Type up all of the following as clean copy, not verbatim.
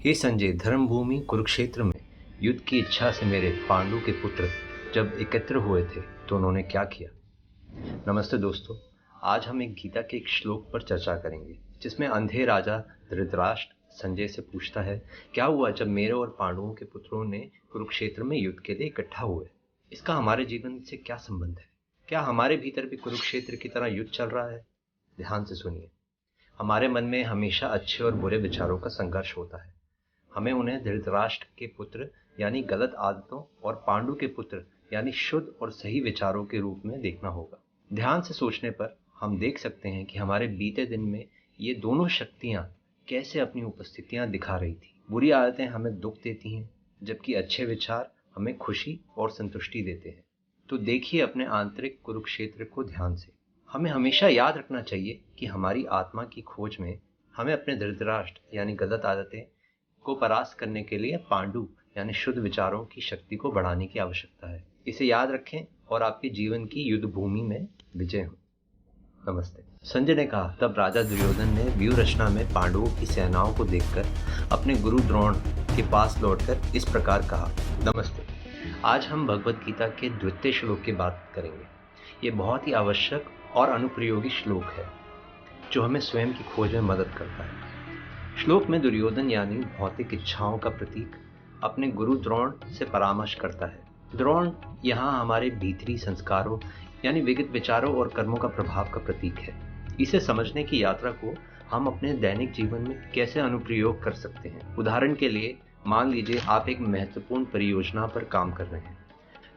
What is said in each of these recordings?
हे संजय, धर्मभूमि कुरुक्षेत्र में युद्ध की इच्छा से मेरे पांडु के पुत्र जब एकत्र हुए थे तो उन्होंने क्या किया। नमस्ते दोस्तों, आज हम एक गीता के एक श्लोक पर चर्चा करेंगे जिसमें अंधे राजा धृतराष्ट्र संजय से पूछता है, क्या हुआ जब मेरे और पांडवों के पुत्रों ने कुरुक्षेत्र में युद्ध के लिए इकट्ठा हुए। इसका हमारे जीवन से क्या संबंध है? क्या हमारे भीतर भी कुरुक्षेत्र की तरह युद्ध चल रहा है? ध्यान से सुनिए। हमारे मन में हमेशा अच्छे और बुरे विचारों का संघर्ष होता है। हमें उन्हें धृतराष्ट्र के पुत्र यानी गलत आदतों और पांडु के पुत्र यानी शुद्ध और सही विचारों के रूप में देखना होगा। ध्यान से सोचने पर हम देख सकते हैं कि हमारे बीते दिन में ये दोनों शक्तियां कैसे अपनी उपस्थितियां दिखा रही थी। बुरी आदतें हमें दुख देती हैं, जबकि अच्छे विचार हमें खुशी और संतुष्टि देते हैं। तो देखिए अपने आंतरिक कुरुक्षेत्र को ध्यान से। हमें हमेशा याद रखना चाहिए कि हमारी आत्मा की खोज में हमें अपने धृतराष्ट्र यानी गलत आदतें को परास्त करने के लिए पांडु यानी शुद्ध विचारों की शक्ति को बढ़ाने की आवश्यकता है। इसे याद रखें और आपके जीवन की युद्ध भूमि में विजय हो। नमस्ते। संजय ने कहा, तब राजा दुर्योधन ने व्यूह रचना में पांडवों की सेनाओं को देखकर अपने गुरु द्रोण के पास लौटकर इस प्रकार कहा। नमस्ते। आज हम भगवत गीता के द्वितीय श्लोक की बात करेंगे। ये बहुत ही आवश्यक और अनुप्रयोगी श्लोक है जो हमें स्वयं की खोज में मदद करता है। श्लोक में दुर्योधन यानी भौतिक इच्छाओं का प्रतीक अपने गुरु द्रोण से परामर्श करता है। द्रोण यहाँ हमारे भीतरी संस्कारों यानी विगत विचारों और कर्मों का प्रभाव का प्रतीक है। इसे समझने की यात्रा को हम अपने दैनिक जीवन में कैसे अनुप्रयोग कर सकते हैं। उदाहरण के लिए मान लीजिए आप एक महत्वपूर्ण परियोजना पर काम कर रहे हैं।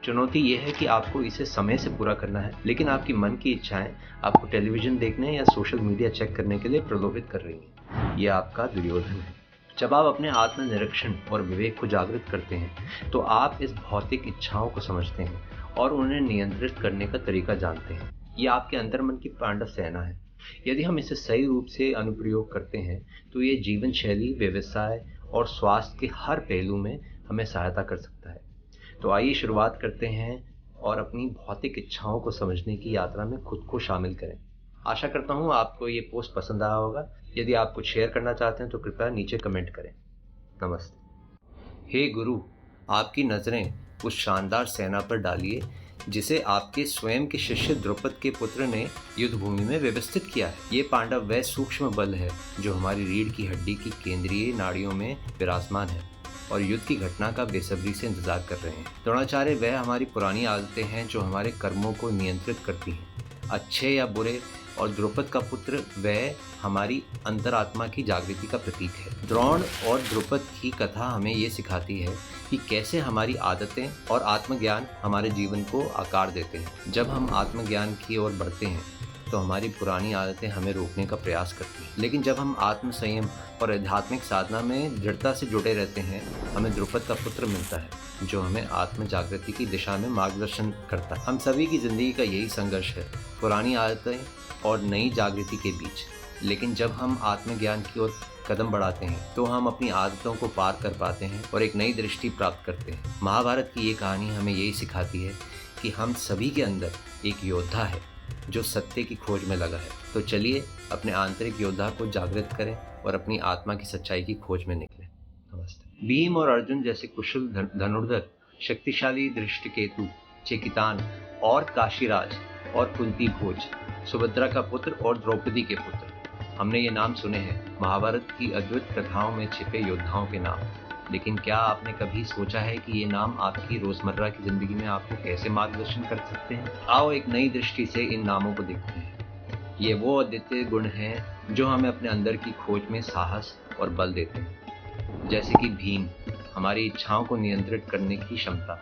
चुनौती यह है कि आपको इसे समय से पूरा करना है, लेकिन आपकी मन की इच्छाएं आपको टेलीविजन देखने या सोशल मीडिया चेक करने के लिए प्रलोभित कर रही हैं। यह आपका दुर्योधन है। जब आप अपने आत्मनिरीक्षण और विवेक को जागृत करते हैं तो आप इस भौतिक इच्छाओं को समझते हैं और उन्हें नियंत्रित करने का तरीका जानते हैं। यह आपके अंतर्मन की पांडव सेना है। यदि हम इसे सही रूप से अनुप्रयोग करते हैं तो ये जीवन शैली, व्यवसाय और स्वास्थ्य के हर पहलू में हमें सहायता कर सकता है। तो आइए शुरुआत करते हैं और अपनी भौतिक इच्छाओं को समझने की यात्रा में खुद को शामिल करें। आशा करता हूँ आपको ये पोस्ट पसंद आया होगा। यदि आप कुछ शेयर करना चाहते हैं तो कृपया नीचे कमेंट करें। नमस्ते। हे गुरु, आपकी नज़रें उस शानदार सेना पर डालिए जिसे आपके स्वयं के शिष्य द्रुपद के पुत्र ने युद्ध भूमि में व्यवस्थित किया है। ये पांडव वह सूक्ष्म बल है जो हमारी रीढ़ की हड्डी की केंद्रीय नाड़ियों में विराजमान है और युद्ध की घटना का बेसब्री से इंतजार कर रहे हैं। द्रोणाचार्य वह हमारी पुरानी आदतें हैं जो हमारे कर्मों को नियंत्रित करती हैं, अच्छे या बुरे, और द्रुपद का पुत्र वह हमारी अंतरात्मा की जागृति का प्रतीक है। द्रोण और द्रुपद की कथा हमें ये सिखाती है कि कैसे हमारी आदतें और आत्मज्ञान हमारे जीवन को आकार देते हैं। जब हम आत्मज्ञान की ओर बढ़ते हैं तो हमारी पुरानी आदतें हमें रोकने का प्रयास करती हैं, लेकिन जब हम आत्म संयम और आध्यात्मिक साधना में दृढ़ता से जुड़े रहते हैं, हमें द्रुपद का पुत्र मिलता है जो हमें आत्म जागृति की दिशा में मार्गदर्शन करता है। हम सभी की जिंदगी का यही संघर्ष है, पुरानी आदतें और नई जागृति के बीच। लेकिन जब हम आत्मज्ञान की ओर कदम बढ़ाते हैं तो हम अपनी आदतों को पार कर पाते हैं और एक नई दृष्टि प्राप्त करते हैं। महाभारत की ये कहानी हमें यही सिखाती है कि हम सभी के अंदर एक योद्धा है जो सत्य की खोज में लगा है। तो चलिए अपने आंतरिक योद्धा को जागृत करें और अपनी आत्मा की सच्चाई की खोज में निकलें। नमस्ते। भीम और अर्जुन जैसे कुशल धनुर्धर, शक्तिशाली धृष्टकेतु, चेकितान और काशीराज और कुंती भोज, सुभद्रा का पुत्र और द्रौपदी के पुत्र, हमने ये नाम सुने हैं महाभारत की अद्भुत कथाओं में छिपे योद्धाओं के नाम। लेकिन क्या आपने कभी सोचा है कि ये नाम आपकी रोजमर्रा की जिंदगी में आपको कैसे मार्गदर्शन कर सकते हैं? आओ एक नई दृष्टि से इन नामों को देखते हैं। ये वो अद्वितीय गुण हैं जो हमें अपने अंदर की खोज में साहस और बल देते हैं। जैसे कि भीम, हमारी इच्छाओं को नियंत्रित करने की क्षमता।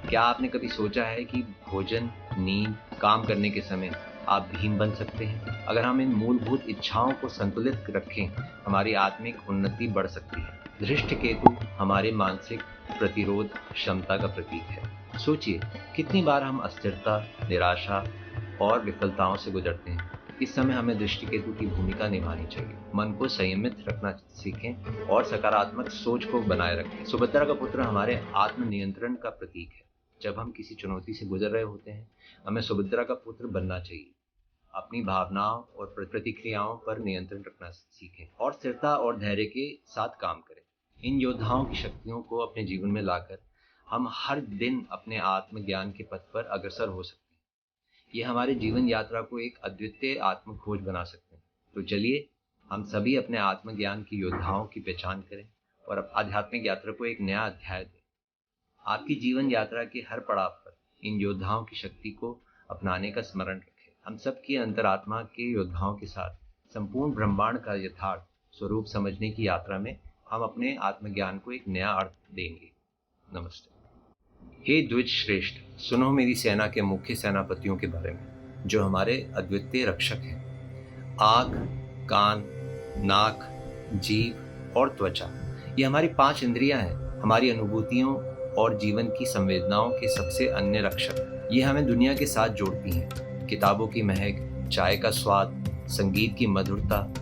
क्या आपने कभी सोचा है कि भोजन, नींद, काम करने के समय आप भीम बन सकते हैं? अगर हम इन मूलभूत इच्छाओं को संतुलित रखें, हमारी आत्मिक उन्नति बढ़ सकती है। धृष्टकेतु हमारे मानसिक प्रतिरोध क्षमता का प्रतीक है। सोचिए कितनी बार हम अस्थिरता, निराशा और विफलताओं से गुजरते हैं। इस समय हमें दृष्टिकेतु की भूमिका निभानी चाहिए। मन को संयमित रखना सीखें और सकारात्मक सोच को बनाए रखें। सुभद्रा का पुत्र हमारे आत्म नियंत्रण का प्रतीक है। जब हम किसी चुनौती से गुजर रहे होते हैं, हमें सुभद्रा का पुत्र बनना चाहिए। अपनी भावनाओं और प्रतिक्रियाओं पर नियंत्रण रखना सीखें और स्थिरता और धैर्य के साथ काम करें। इन योद्धाओं की शक्तियों को अपने जीवन में लाकर हम हर दिन अपने आत्मज्ञान के पथ पर अग्रसर हो सकते हैं। ये हमारे जीवन यात्रा को एक अद्वितीय आत्म खोज बना सकते हैं। तो चलिए हम सभी अपने आत्मज्ञान की योद्धाओं की पहचान करें और अब आध्यात्मिक यात्रा को एक नया अध्याय दें। आपकी जीवन यात्रा के हर पड़ाव पर इन योद्धाओं की शक्ति को अपनाने का स्मरण रखें। हम सबकी अंतरात्मा के योद्धाओं के साथ संपूर्ण ब्रह्मांड का यथार्थ स्वरूप समझने की यात्रा में हम अपने आत्मज्ञान को एक नया अर्थ देंगे। नमस्ते। हे द्विज श्रेष्ठ, सुनो मेरी सेना के मुख्य सेनापतियों के बारे में, जो हमारे अद्वितीय रक्षक हैं। आँख, कान, नाक, जीभ और त्वचा, ये हमारी 5 इंद्रियां हैं, हमारी अनुभूतियों और जीवन की संवेदनाओं के सबसे अन्य रक्षक। ये हमें दुनिया के साथ जोड़ती हैं। किताबों की महक, चाय का स्वाद, संगीत की मधुरता,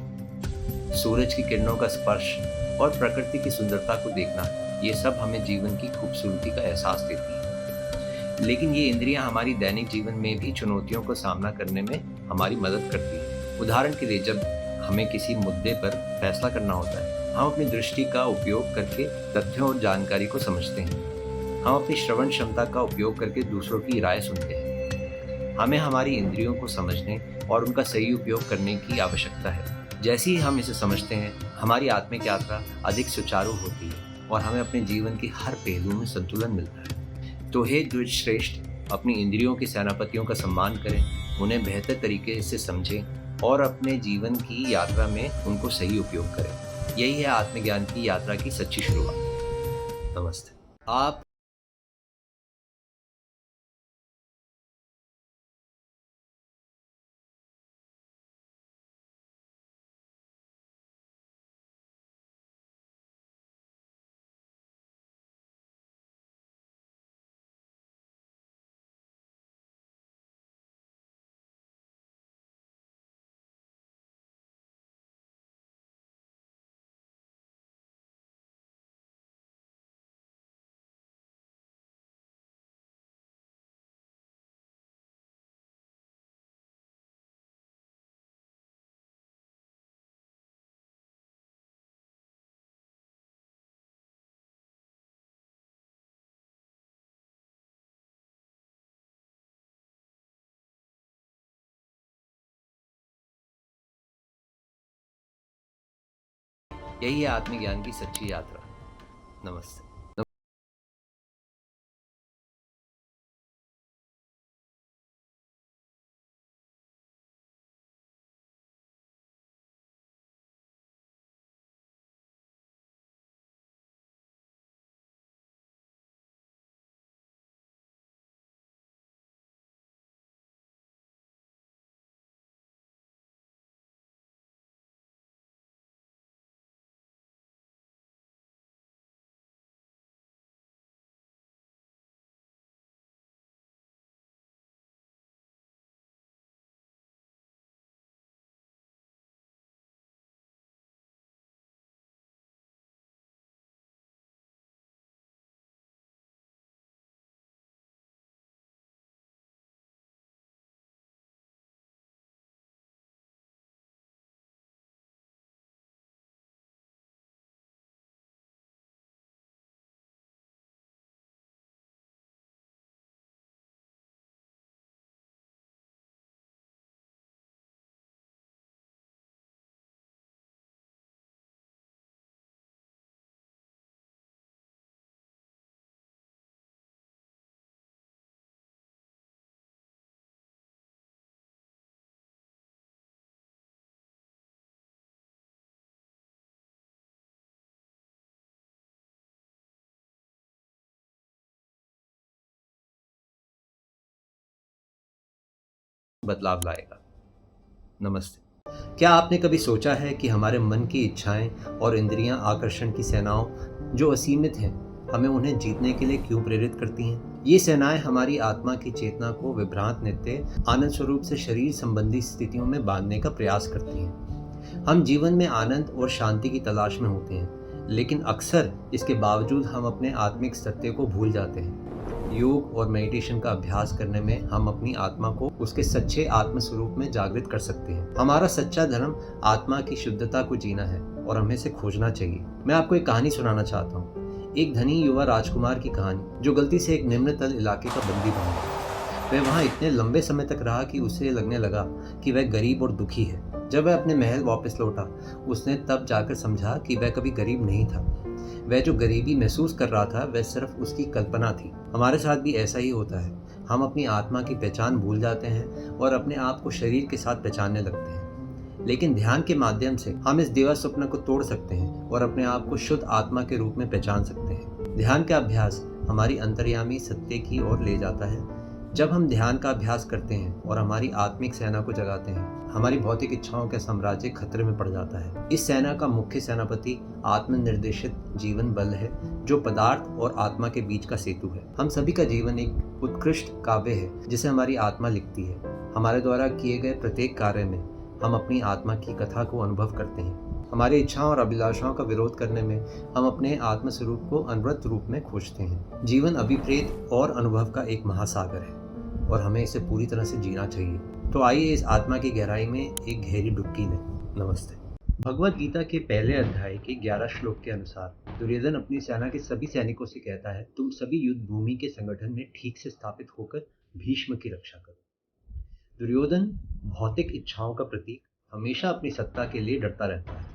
सूरज की किरणों का स्पर्श और प्रकृति की सुंदरता को देखना, ये सब हमें जीवन की खूबसूरती का एहसास देती हैं। लेकिन ये इंद्रियां हमारी दैनिक जीवन में भी चुनौतियों का सामना करने में हमारी मदद करती हैं। उदाहरण के लिए, जब हमें किसी मुद्दे पर फैसला करना होता है, हम अपनी दृष्टि का उपयोग करके तथ्यों और जानकारी को समझते हैं। हम अपनी श्रवण क्षमता का उपयोग करके दूसरों की राय सुनते हैं। हमें हमारी इंद्रियों को समझने और उनका सही उपयोग करने की आवश्यकता है। जैसे ही हम इसे समझते हैं, हमारी आत्मिक यात्रा अधिक सुचारू होती है और हमें अपने जीवन के हर पहलू में संतुलन मिलता है। तो हे द्विज श्रेष्ठ, अपनी इंद्रियों के सेनापतियों का सम्मान करें, उन्हें बेहतर तरीके से समझें और अपने जीवन की यात्रा में उनको सही उपयोग करें। यही है आत्मज्ञान की यात्रा की सच्ची शुरुआत। नमस्ते। आप यही है आत्मज्ञान की सच्ची यात्रा। नमस्ते। बदलाव लाएगा। नमस्ते। क्या आपने कभी सोचा है कि हमारे मन की इच्छाएं और इंद्रियां आकर्षण की सेनाओं जो असीमित हैं, हमें उन्हें जीतने के लिए क्यों प्रेरित करती हैं? ये सेनाएं हमारी आत्मा की चेतना को विभ्रांत नित्य आनंद स्वरूप से शरीर संबंधी स्थितियों में बांधने का प्रयास करती हैं। हम जीवन में आनंद और शांति की तलाश में होते हैं, लेकिन अक्सर इसके बावजूद हम अपने आत्मिक सत्य को भूल जाते हैं। योग और मेडिटेशन का अभ्यास करने में हम अपनी आत्मा को उसके सच्चे आत्म स्वरूप में जागृत कर सकते हैं। हमारा सच्चा धर्म आत्मा की शुद्धता को जीना है और हमें इसे खोजना चाहिए। मैं आपको एक कहानी सुनाना चाहता हूँ, एक धनी युवा राजकुमार की कहानी जो गलती से एक निम्न तल इलाके का बंदी बन गया। वह वहाँ इतने लंबे समय तक रहा कि उसे लगने लगा कि वह गरीब और दुखी है। जब वह अपने महल वापस लौटा, उसने तब जाकर समझा कि वह कभी गरीब नहीं था। वह जो गरीबी महसूस कर रहा था वह सिर्फ उसकी कल्पना थी। हमारे साथ भी ऐसा ही होता है। हम अपनी आत्मा की पहचान भूल जाते हैं और अपने आप को शरीर के साथ पहचानने लगते हैं। लेकिन ध्यान के माध्यम से हम इस दिवा स्वप्न को तोड़ सकते हैं और अपने आप को शुद्ध आत्मा के रूप में पहचान सकते हैं। ध्यान का अभ्यास हमारी अंतर्यामी सत्य की ओर ले जाता है। जब हम ध्यान का अभ्यास करते हैं और हमारी आत्मिक सेना को जगाते हैं, हमारी भौतिक इच्छाओं का साम्राज्य खतरे में पड़ जाता है। इस सेना का मुख्य सेनापति आत्मनिर्देशित जीवन बल है, जो पदार्थ और आत्मा के बीच का सेतु है। हम सभी का जीवन एक उत्कृष्ट काव्य है जिसे हमारी आत्मा लिखती है। हमारे द्वारा किए गए प्रत्येक कार्य में हम अपनी आत्मा की कथा को अनुभव करते हैं। हमारी इच्छाओं और अभिलाषाओं का विरोध करने में हम अपने आत्मस्वरूप को अनवरत रूप में खोजते हैं। जीवन अभिप्रेत और अनुभव का एक महासागर है और हमें इसे पूरी तरह से जीना चाहिए। तो आइए इस आत्मा की गहराई में एक गहरी डुबकी लें। नमस्ते। भगवद गीता के पहले अध्याय के 11 श्लोक के अनुसार दुर्योधन अपनी सेना के सभी सैनिकों से कहता है, तुम सभी युद्ध भूमि के संगठन में ठीक से स्थापित होकर भीष्म की रक्षा करो। दुर्योधन भौतिक इच्छाओं का प्रतीक हमेशा अपनी सत्ता के लिए डरता रहता है।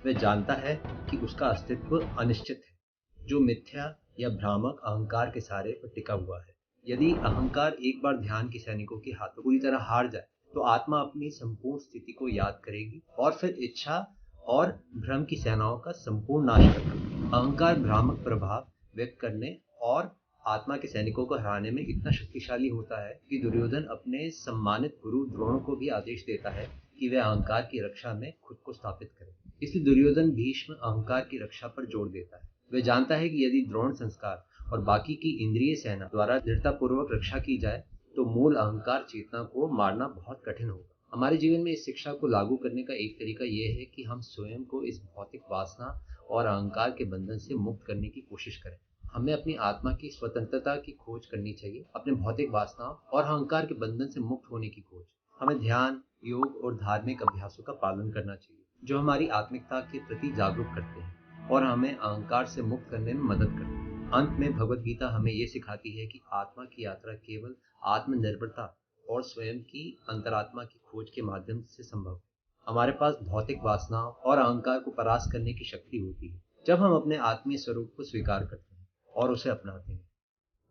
वह जानता है कि उसका अस्तित्व अनिश्चित है, जो मिथ्या या भ्रामक अहंकार के सहारे पर टिका हुआ है। यदि अहंकार एक बार ध्यान के सैनिकों के हाथों पूरी तरह हार जाए, तो आत्मा अपनी संपूर्ण स्थिति को याद करेगी और फिर इच्छा और भ्रम की सेनाओं का संपूर्ण नाश करेगी। अहंकार भ्रामक प्रभाव व्यक्त करने और आत्मा के सैनिकों को हराने में इतना शक्तिशाली होता है कि दुर्योधन अपने सम्मानित गुरु द्रोण को भी आदेश देता है कि वह अहंकार की रक्षा में खुद को स्थापित करे। इसलिए दुर्योधन भीष्म अहंकार की रक्षा पर जोर देता है। वह जानता है कि यदि द्रोण संस्कार और बाकी की इंद्रिय सेना द्वारा दृढ़तापूर्वक रक्षा की जाए, तो मूल अहंकार चेतना को मारना बहुत कठिन होगा। हमारे जीवन में इस शिक्षा को लागू करने का एक तरीका यह है कि हम स्वयं को इस भौतिक वासना और अहंकार के बंधन से मुक्त करने की कोशिश करें। हमें अपनी आत्मा की स्वतंत्रता की खोज करनी चाहिए, अपने भौतिक वासनाओं और अहंकार के बंधन से मुक्त होने की खोज। हमें ध्यान, योग और धार्मिक अभ्यासों का पालन करना चाहिए, जो हमारी आत्मिकता के प्रति जागरूक करते हैं और हमें अहंकार से मुक्त करने में मदद करते हैं। अंत में भगवद गीता हमें ये सिखाती है कि आत्मा की यात्रा केवल आत्मनिर्भरता और स्वयं की अंतरात्मा की खोज के माध्यम से संभव है। हमारे पास भौतिक वासनाओं और अहंकार को परास्त करने की शक्ति होती है जब हम अपने आत्मीय स्वरूप को स्वीकार करते हैं और उसे अपनाते हैं।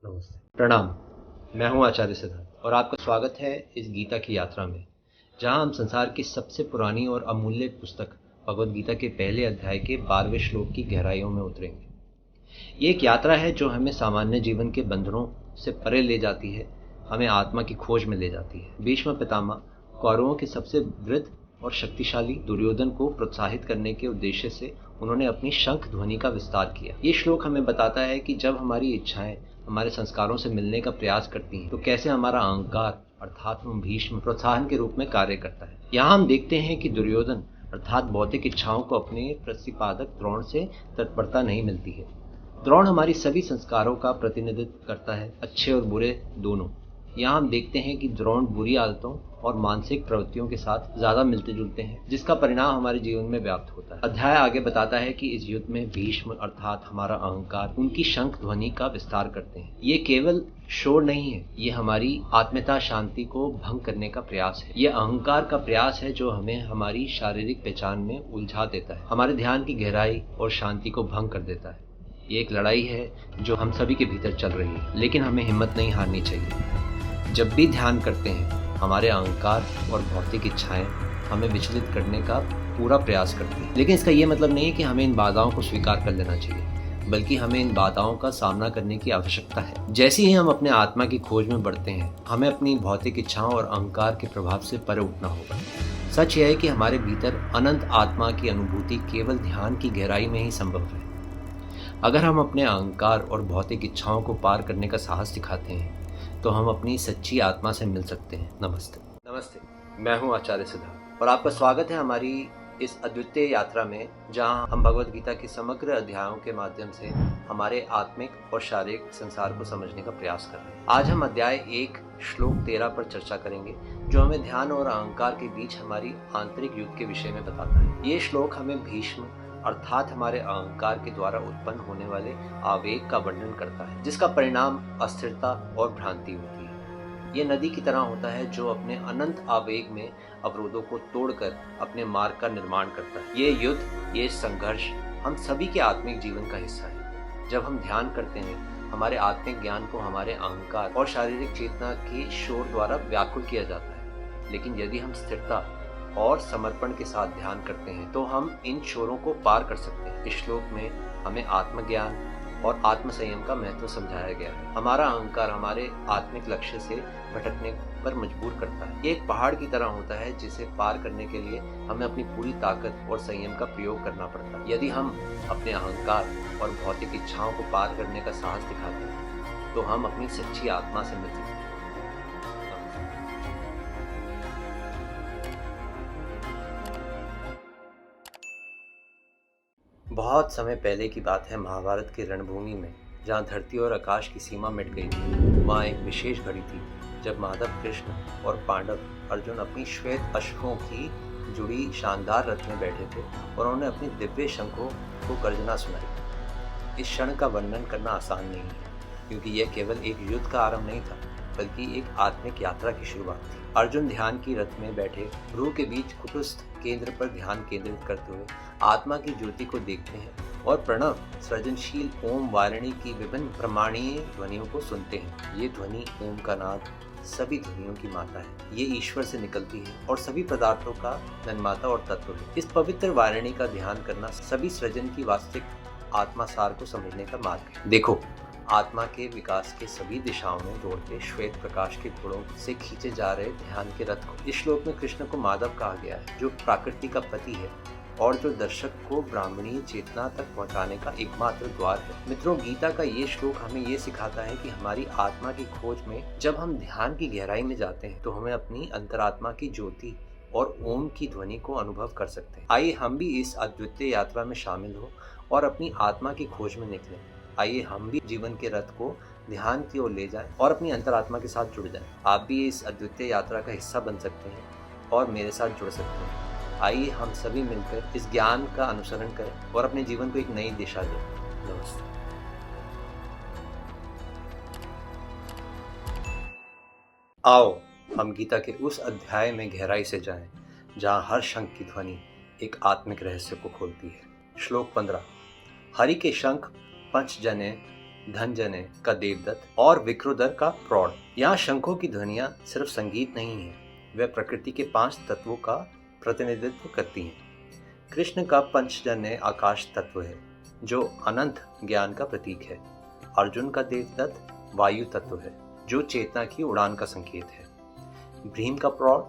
नमस्ते। प्रणाम। मैं हूँ आचार्य सिद्धार्थ और आपका स्वागत है इस गीता की यात्रा में, जहाँ हम संसार की सबसे पुरानी और अमूल्य पुस्तक भगवद गीता के पहले अध्याय के 12वें श्लोक की गहराइयों में उतरेंगे। ये एक यात्रा है जो हमें सामान्य जीवन के बंधनों से परे ले जाती है, हमें आत्मा की खोज में ले जाती है। भीष्म पितामह कौरवों के सबसे वृद्ध और शक्तिशाली दुर्योधन को प्रोत्साहित करने के उद्देश्य से उन्होंने अपनी शंख ध्वनि का विस्तार किया। ये श्लोक हमें बताता है कि जब हमारी इच्छाएं हमारे संस्कारों से मिलने का प्रयास करती हैं, तो कैसे हमारा अहंकार अर्थात भीष्म प्रोत्साहन के रूप में कार्य करता है। यहाँ हम देखते हैं कि दुर्योधन अर्थात भौतिक इच्छाओं को अपने प्रतिपादक द्रोण से तत्परता नहीं मिलती है। द्रोण हमारी सभी संस्कारों का प्रतिनिधित्व करता है, अच्छे और बुरे दोनों। यहाँ हम देखते हैं कि द्रोण बुरी आदतों और मानसिक प्रवृत्तियों के साथ ज्यादा मिलते जुलते हैं, जिसका परिणाम हमारे जीवन में व्याप्त होता है। अध्याय आगे बताता है कि इस युद्ध में भीष्म अर्थात हमारा अहंकार उनकी शंख ध्वनि का विस्तार करते हैं। ये केवल शोर नहीं है, ये हमारी आत्मीयता शांति को भंग करने का प्रयास है। ये अहंकार का प्रयास है जो हमें हमारी शारीरिक पहचान में उलझा देता है, हमारे ध्यान की गहराई और शांति को भंग कर देता है। ये एक लड़ाई है जो हम सभी के भीतर चल रही है, लेकिन हमें हिम्मत नहीं हारनी चाहिए। जब भी ध्यान करते हैं, हमारे अहंकार और भौतिक इच्छाएं हमें विचलित करने का पूरा प्रयास करती हैं। लेकिन इसका ये मतलब नहीं है कि हमें इन बाधाओं को स्वीकार कर लेना चाहिए, बल्कि हमें इन बाधाओं का सामना करने की आवश्यकता है। जैसे ही हम अपने आत्मा की खोज में बढ़ते हैं, हमें अपनी भौतिक इच्छाओं और अहंकार के प्रभाव से परे उठना होगा। सच यह है कि हमारे भीतर अनंत आत्मा की अनुभूति केवल ध्यान की गहराई में ही संभव है। अगर हम अपने अहंकार और भौतिक इच्छाओं को पार करने का साहस दिखाते हैं, तो हम अपनी सच्ची आत्मा से मिल सकते हैं। नमस्ते। मैं हूं आचार्य सिद्धार्थ और आपका स्वागत है हमारी इस अद्वितीय यात्रा में जहां हम भगवत गीता के समग्र अध्यायों के माध्यम से हमारे आत्मिक और शारीरिक संसार को समझने का प्रयास कर रहे हैं। आज हम अध्याय 1 श्लोक 13 पर चर्चा करेंगे, जो हमें ध्यान और अहंकार के बीच हमारी आंतरिक युद्ध के विषय में बताता है। ये श्लोक हमें भीष्म अर्थात हमारे अहंकार के द्वारा उत्पन्न होने वाले आवेग का वर्णन करता है, जिसका परिणाम अस्थिरता और भ्रांति होती है। ये नदी की तरह होता है जो अपने अनंत आवेग में अवरोधों को तोड़कर अपने मार्ग का निर्माण करता है। ये युद्ध, ये संघर्ष हम सभी के आत्मिक जीवन का हिस्सा है। जब हम ध्यान करते हैं, हमारे आत्मिक ज्ञान को हमारे अहंकार और शारीरिक चेतना के शोर द्वारा व्याकुल किया जाता है। लेकिन यदि हम स्थिरता और समर्पण के साथ ध्यान करते हैं तो हम इन शोरों को पार कर सकते हैं। इस श्लोक में हमें आत्मज्ञान और आत्म संयम का महत्व समझाया गया है। हमारा अहंकार हमारे आत्मिक लक्ष्य से भटकने पर मजबूर करता है। ये एक पहाड़ की तरह होता है जिसे पार करने के लिए हमें अपनी पूरी ताकत और संयम का प्रयोग करना पड़ता है। यदि हम अपने अहंकार और भौतिक इच्छाओं को पार करने का साहस दिखाते हैं तो हम अपनी सच्ची आत्मा से मिल सकते हैं। बहुत समय पहले की बात है, महाभारत की रणभूमि में, जहाँ धरती और आकाश की सीमा मिट गई थी। वहाँ एक विशेष घड़ी थी जब माधव, कृष्ण और पांडव अर्जुन अपनी श्वेत अश्वों की जुड़ी शानदार रथ में बैठे थे और उन्होंने अपनी दिव्य शंखों को गर्जना सुनाई। इस क्षण का वर्णन करना आसान नहीं है, क्योंकि यह केवल एक युद्ध का आरंभ नहीं था, बल्कि एक आत्मिक यात्रा की शुरुआत थी। अर्जुन ध्यान की रथ में बैठे भ्रू के बीच कुटस्थ केंद्र पर ध्यान केंद्रित करते हुए आत्मा की ज्योति को देखते हैं और प्रणव सृजनशील ओम वारिणी की विभिन्न प्रमाणीय ध्वनियों को सुनते हैं। ये ध्वनि, ओम का नाद, सभी ध्वनियों की माता है। ये ईश्वर से निकलती है और सभी पदार्थों का जन्माता और तत्व है। इस पवित्र वारिणी का ध्यान करना सभी सृजन की वास्तविक आत्मा सार को समझने का मार्ग है। देखो, आत्मा के विकास के सभी दिशाओं में दौड़ते श्वेत प्रकाश के घोड़ों से खींचे जा रहे ध्यान के रथ को इस श्लोक में कृष्ण को माधव कहा गया है, जो प्रकृति का पति है और जो दर्शक को ब्राह्मणीय चेतना तक पहुंचाने का एकमात्र द्वार है। मित्रों, गीता का ये श्लोक हमें ये सिखाता है कि हमारी आत्मा की खोज में जब हम ध्यान की गहराई में जाते हैं तो हमें अपनी अंतरात्मा की ज्योति और ओम की ध्वनि को अनुभव कर सकते हैं। आइए हम भी इस अद्वितीय यात्रा में शामिल हो और अपनी आत्मा की खोज में निकलें। आइए हम भी जीवन के रथ को ध्यान की ओर ले जाएं और अपनी अंतरात्मा के साथ जुड़ जाएं। आप भी इस अद्वितीय यात्रा का हिस्सा बन सकते हैं और मेरे साथ जुड़ सकते हैं। आइए हम सभी मिलकर इस ज्ञान का अनुसरण करें और अपने जीवन को एक नई दिशा दें। नमस्ते। आओ हम गीता के उस अध्याय में गहराई से जाएं, जहां हर शंख की ध्वनि एक आत्मिक रहस्य को खोलती है। श्लोक 15। हरि के शंख पंचजने, धनजने का देवदत्त और विक्रोदर का प्रौढ़। यहाँ शंखों की ध्वनियाँ सिर्फ संगीत नहीं है, वे प्रकृति के 5 तत्वों का प्रतिनिधित्व करती हैं। कृष्ण का पंचजन्य आकाश तत्व है, जो अनंत ज्ञान का प्रतीक है। अर्जुन का देवदत्त वायु तत्व है, जो चेतना की उड़ान का संकेत है। भीम का प्रौढ़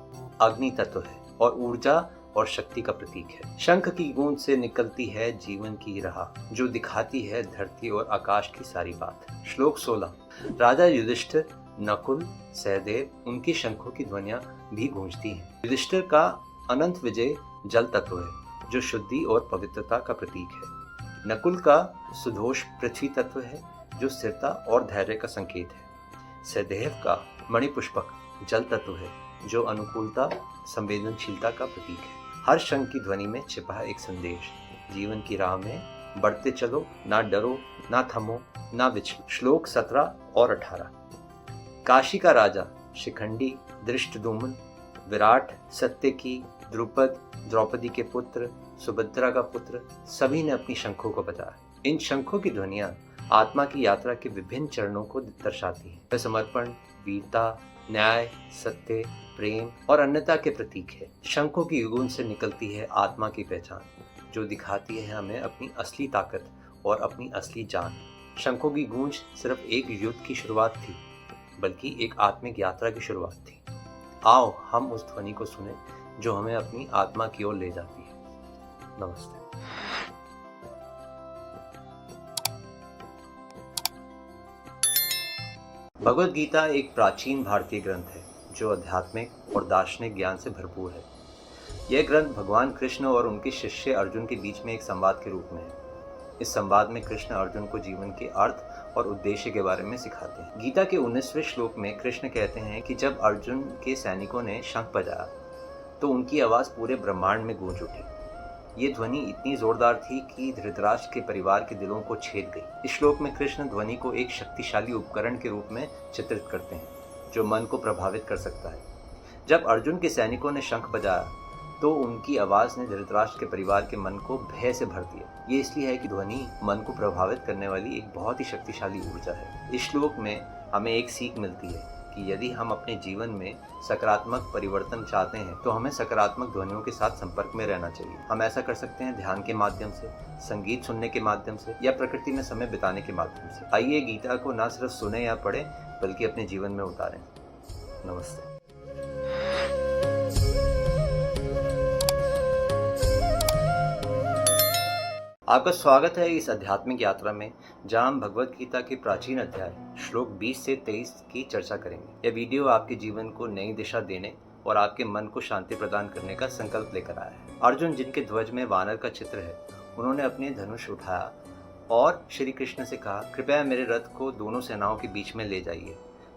अग्नि तत्व है और ऊर्जा और शक्ति का प्रतीक है। शंख की गूंज से निकलती है जीवन की राह, जो दिखाती है धरती और आकाश की सारी बात। श्लोक 16। राजा युधिष्ठिर, नकुल, सहदेव, उनकी शंखों की ध्वनियां भी गूंजती हैं। युधिष्ठिर का अनंत विजय जल तत्व है, जो शुद्धि और पवित्रता का प्रतीक है। नकुल का सुदोष पृथ्वी तत्व है, जो स्थिरता और धैर्य का संकेत है। सहदेव का मणिपुष्पक जल तत्व है, जो अनुकूलता, संवेदनशीलता का प्रतीक है। हर शंख की ध्वनि में छिपा है एक संदेश, जीवन की राह में बढ़ते चलो, ना डरो, ना थमो, ना विचलो। श्लोक 17 और 18। काशी का राजा शिखंडी, धृष्टद्युम्न, विराट, सत्यकी, द्रुपद, द्रौपदी के पुत्र, सुभद्रा का पुत्र, सभी ने अपनी शंखों को बजाया। इन शंखों की ध्वनियां आत्मा की यात्रा के विभिन्न चरणों को दर्शाती हैं। वे समर्पण, वीरता, न्याय, सत्य, प्रेम और अन्यता के प्रतीक है। शंखों की गूंज से निकलती है आत्मा की पहचान, जो दिखाती है हमें अपनी असली ताकत और अपनी असली जान। शंखों की गूंज सिर्फ एक युद्ध की शुरुआत थी, बल्कि एक आत्मिक यात्रा की शुरुआत थी। आओ हम उस ध्वनि को सुने जो हमें अपनी आत्मा की ओर ले जाती है। नमस्ते। भगवद गीता एक प्राचीन भारतीय ग्रंथ है जो आध्यात्मिक और दार्शनिक ज्ञान से भरपूर है। यह ग्रंथ भगवान कृष्ण और उनके शिष्य अर्जुन के बीच में एक संवाद के रूप में है। इस संवाद में कृष्ण अर्जुन को जीवन के अर्थ और उद्देश्य के बारे में सिखाते हैं। गीता के 19वें श्लोक में कृष्ण कहते हैं कि जब अर्जुन के सैनिकों ने शंख बजाया तो उनकी आवाज पूरे ब्रह्मांड में गूंज उठी। ये ध्वनि इतनी जोरदार थी कि धृतराष्ट्र के परिवार के दिलों को छेद गई। इस श्लोक में कृष्ण ध्वनि को एक शक्तिशाली उपकरण के रूप में चित्रित करते हैं जो मन को प्रभावित कर सकता है। जब अर्जुन के सैनिकों ने शंख बजाया तो उनकी आवाज ने धृतराष्ट्र के परिवार के मन को भय से भर दिया। ये इसलिए है कि ध्वनि मन को प्रभावित करने वाली एक बहुत ही शक्तिशाली ऊर्जा है। इस श्लोक में हमें एक सीख मिलती है कि यदि हम अपने जीवन में सकारात्मक परिवर्तन चाहते हैं तो हमें सकारात्मक ध्वनियों के साथ संपर्क में रहना चाहिए। हम ऐसा कर सकते हैं ध्यान के माध्यम से, संगीत सुनने के माध्यम से या प्रकृति में समय बिताने के माध्यम से। आइए गीता को न सिर्फ सुने या पढ़ें बल्कि अपने जीवन में उतारें। नमस्ते। आपका स्वागत है इस आध्यात्मिक यात्रा में जहां हम भगवत गीता के प्राचीन अध्याय श्लोक 20 से 23 की चर्चा करेंगे। यह वीडियो आपके जीवन को नई दिशा देने और आपके मन को शांति प्रदान करने का संकल्प लेकर आया है। अर्जुन, जिनके ध्वज में वानर का चित्र है, उन्होंने अपने धनुष उठाया और श्री कृष्ण से कहा, कृपया मेरे रथ को दोनों सेनाओं के बीच में ले जाइए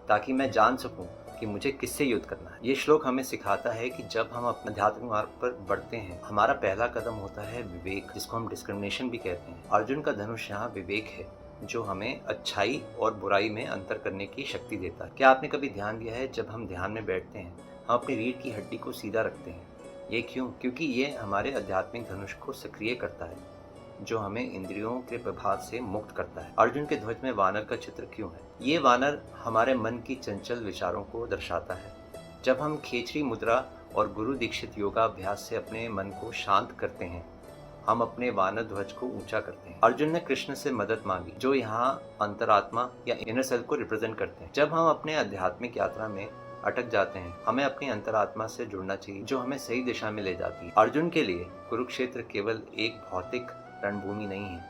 ताकि मैं जान सकूं कि मुझे किससे युद्ध करना है। ये श्लोक हमें सिखाता है कि जब हम अपने आध्यात्मिक मार्ग पर बढ़ते हैं, हमारा पहला कदम होता है विवेक, जिसको हम डिस्क्रिमिनेशन भी कहते हैं। अर्जुन का धनुष यहाँ विवेक है जो हमें अच्छाई और बुराई में अंतर करने की शक्ति देता है। क्या आपने कभी ध्यान दिया है, जब हम ध्यान में बैठते हैं हम अपनी रीढ़ की हड्डी को सीधा रखते हैं। ये क्यों? क्योंकि ये हमारे आध्यात्मिक धनुष को सक्रिय करता है जो हमें इंद्रियों के प्रभाव से मुक्त करता है। अर्जुन के ध्वज में वानर का चित्र क्यों है? ये वानर हमारे मन की चंचल विचारों को दर्शाता है। जब हम खेचरी मुद्रा और गुरु दीक्षित योगा अभ्यास से अपने मन को शांत करते हैं, हम अपने वानर ध्वज को ऊंचा करते हैं। अर्जुन ने कृष्ण से मदद मांगी जो यहाँ अंतरात्मा या इनर सेल्फ को रिप्रेजेंट करते हैं। जब हम अपने आध्यात्मिक यात्रा में अटक जाते हैं, हमें अपनी अंतरात्मा से जुड़ना चाहिए जो हमें सही दिशा में ले जाती है। अर्जुन के लिए कुरुक्षेत्र केवल एक भौतिक रणभूमि नहीं है,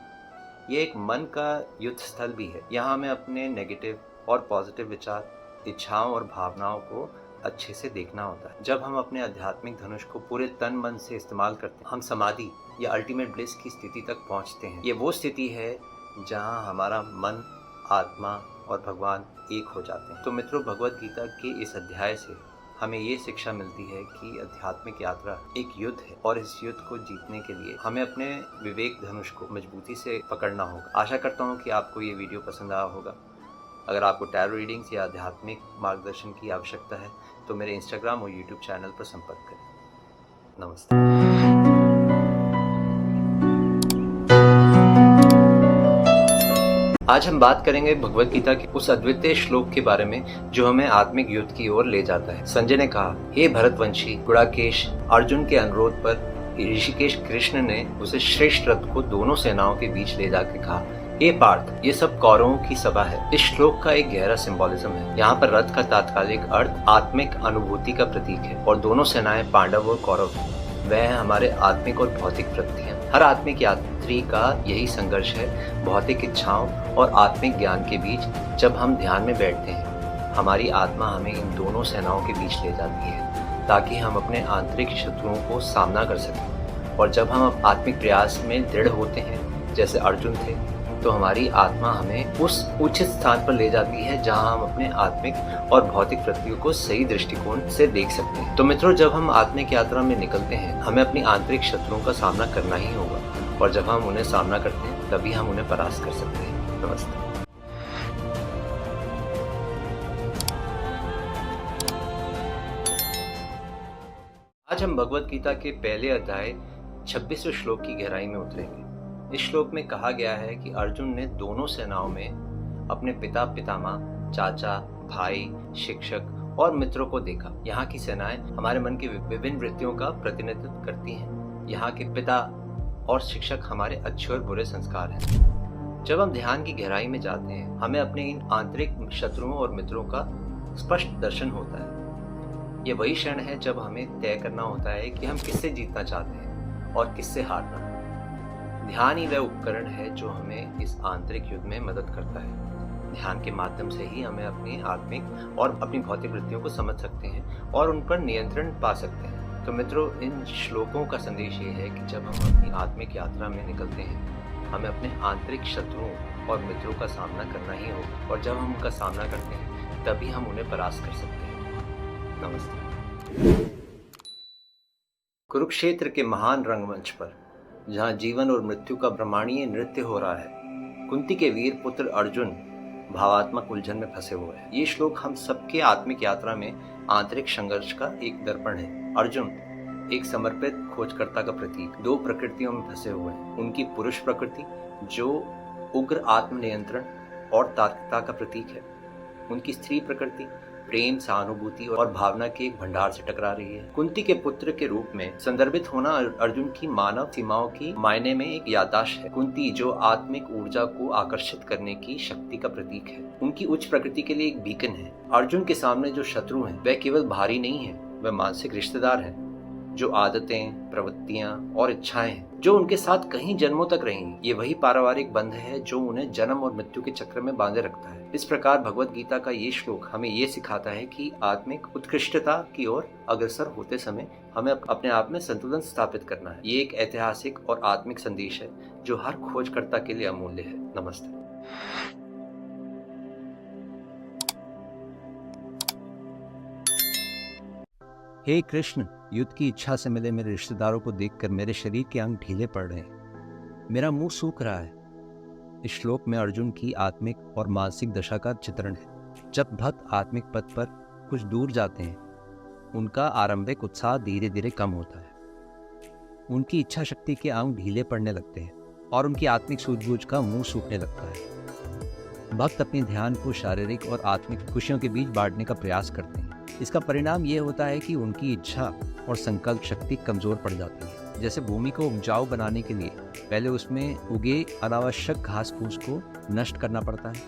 ये एक मन का युद्ध स्थल भी है। यहाँ हमें अपने नेगेटिव और पॉजिटिव विचार, इच्छाओं और भावनाओं को अच्छे से देखना होता है। जब हम अपने आध्यात्मिक धनुष को पूरे तन मन से इस्तेमाल करते हैं, हम समाधि या अल्टीमेट ब्लिस की स्थिति तक पहुँचते हैं। ये वो स्थिति है जहाँ हमारा मन, आत्मा और भगवान एक हो जाते हैं। तो मित्रों, भगवत गीता के इस अध्याय से हमें ये शिक्षा मिलती है कि आध्यात्मिक यात्रा एक युद्ध है और इस युद्ध को जीतने के लिए हमें अपने विवेक धनुष को मजबूती से पकड़ना होगा। आशा करता हूँ कि आपको ये वीडियो पसंद आया होगा। अगर आपको टैरो रीडिंग्स या आध्यात्मिक मार्गदर्शन की आवश्यकता है तो मेरे इंस्टाग्राम और यूट्यूब चैनल पर संपर्क करें। नमस्ते। आज हम बात करेंगे भगवत गीता के उस अद्वितीय श्लोक के बारे में जो हमें आत्मिक युद्ध की ओर ले जाता है। संजय ने कहा, हे भरतवंशी गुड़ाकेश, अर्जुन के अनुरोध पर ऋषिकेश कृष्ण ने उसे श्रेष्ठ रथ को दोनों सेनाओं के बीच ले जाकर कहा, हे पार्थ, ये सब कौरवों की सभा है। इस श्लोक का एक गहरा सिंबोलिज्म है। यहाँ पर रथ का तात्कालिक अर्थ आत्मिक अनुभूति का प्रतीक है और दोनों सेनाएं पांडव और कौरव हैं। वह हमारे आत्मिक और भौतिक प्रति हैं। हर आत्मिक यात्री का यही संघर्ष है, भौतिक इच्छाओं और आत्मिक ज्ञान के बीच। जब हम ध्यान में बैठते हैं, हमारी आत्मा हमें इन दोनों सेनाओं के बीच ले जाती है ताकि हम अपने आंतरिक शत्रुओं को सामना कर सकें। और जब हम आत्मिक प्रयास में दृढ़ होते हैं जैसे अर्जुन थे, तो हमारी आत्मा हमें उस उचित स्थान पर ले जाती है जहां हम अपने आत्मिक और भौतिक पृथ्वी को सही दृष्टिकोण से देख सकते हैं। तो मित्रों, जब हम आत्मिक यात्रा में निकलते हैं, हमें अपनी आंतरिक शत्रुओं का सामना करना ही होगा और जब हम उन्हें सामना करते हैं तभी हम उन्हें परास्त कर सकते हैं। नमस्ते। आज हम भगवत गीता के पहले अध्याय 26वें श्लोक की गहराई में उतरेंगे। इस श्लोक में कहा गया है कि अर्जुन ने दोनों सेनाओं में अपने पिता, पितामह, चाचा, भाई, शिक्षक और मित्रों को देखा। यहाँ की सेनाएं हमारे मन की विभिन्न वृत्तियों का प्रतिनिधित्व करती हैं। यहाँ के पिता और शिक्षक हमारे अच्छे और बुरे संस्कार हैं। जब हम ध्यान की गहराई में जाते हैं, हमें अपने इन आंतरिक शत्रुओं और मित्रों का स्पष्ट दर्शन होता है। ये वही क्षण है जब हमें तय करना होता है कि हम किससे जीतना चाहते हैं और किससे हारना। ध्यान ही वह उपकरण है जो हमें इस आंतरिक युद्ध में मदद करता है। ध्यान के माध्यम से ही हमें अपनी आत्मिक और अपनी भौतिक वृत्तियों को समझ सकते हैं और उन पर नियंत्रण पा सकते हैं। तो मित्रों, इन श्लोकों का संदेश ये है कि जब हम अपनी आत्मिक यात्रा में निकलते हैं, हमें अपने आंतरिक शत्रुओं और मित्रों का सामना करना ही होगा, और जब हम उनका सामना करते हैं तभी हम उन्हें परास्त कर सकते हैं। नमस्ते। कुरुक्षेत्र के महान रंगमंच पर, जहाँ जीवन और मृत्यु का ब्रह्मांडीय नृत्य हो रहा है, कुंती के वीर पुत्र अर्जुन भावात्मक उलझन में फंसे हुए हैं। ये श्लोक हम सबके आत्मिक यात्रा में आंतरिक संघर्ष का एक दर्पण है। अर्जुन एक समर्पित खोजकर्ता का प्रतीक, दो प्रकृतियों में फंसे हुए हैं। उनकी पुरुष प्रकृति जो उग्र आत्मनियंत्रण और तार्किकता का प्रतीक है, उनकी स्त्री प्रकृति प्रेम, सहानुभूति और भावना के एक भंडार से टकरा रही है। कुंती के पुत्र के रूप में संदर्भित होना अर्जुन की मानव सीमाओं की मायने में एक याददाश्त है। कुंती जो आत्मिक ऊर्जा को आकर्षित करने की शक्ति का प्रतीक है, उनकी उच्च प्रकृति के लिए एक बीकन है। अर्जुन के सामने जो शत्रु हैं, वह केवल भारी नहीं है, वह मानसिक रिश्तेदार हैं, जो आदतें, प्रवृत्तियां और इच्छाएं हैं जो उनके साथ कहीं जन्मों तक रहेंगी। ये वही पारिवारिक बंध है जो उन्हें जन्म और मृत्यु के चक्र में बांधे रखता है। इस प्रकार भगवत गीता का ये श्लोक हमें ये सिखाता है कि आत्मिक उत्कृष्टता की ओर अग्रसर होते समय हमें अपने आप में संतुलन स्थापित करना है। ये एक ऐतिहासिक और आत्मिक संदेश है जो हर खोजकर्ता के लिए अमूल्य है। नमस्ते। हे कृष्ण, युद्ध की इच्छा से मिले मेरे रिश्तेदारों को देखकर मेरे शरीर के अंग ढीले पड़ रहे हैं, मेरा मुंह सूख रहा है। इस श्लोक में अर्जुन की आत्मिक और मानसिक दशा का चित्रण है। जब भक्त आत्मिक पथ पर कुछ दूर जाते हैं, उनका आरंभिक उत्साह धीरे धीरे कम होता है, उनकी इच्छा शक्ति के अंग ढीले पड़ने लगते हैं और उनकी आत्मिक सूझबूझ का मुंह सूखने लगता है। भक्त अपने ध्यान को शारीरिक और आत्मिक खुशियों के बीच बांटने का प्रयास करते हैं। इसका परिणाम ये होता है कि उनकी इच्छा और संकल्प शक्ति कमजोर पड़ जाती है। जैसे भूमि को उपजाऊ बनाने के लिए पहले उसमें उगे अनावश्यक घास फूस को नष्ट करना पड़ता है,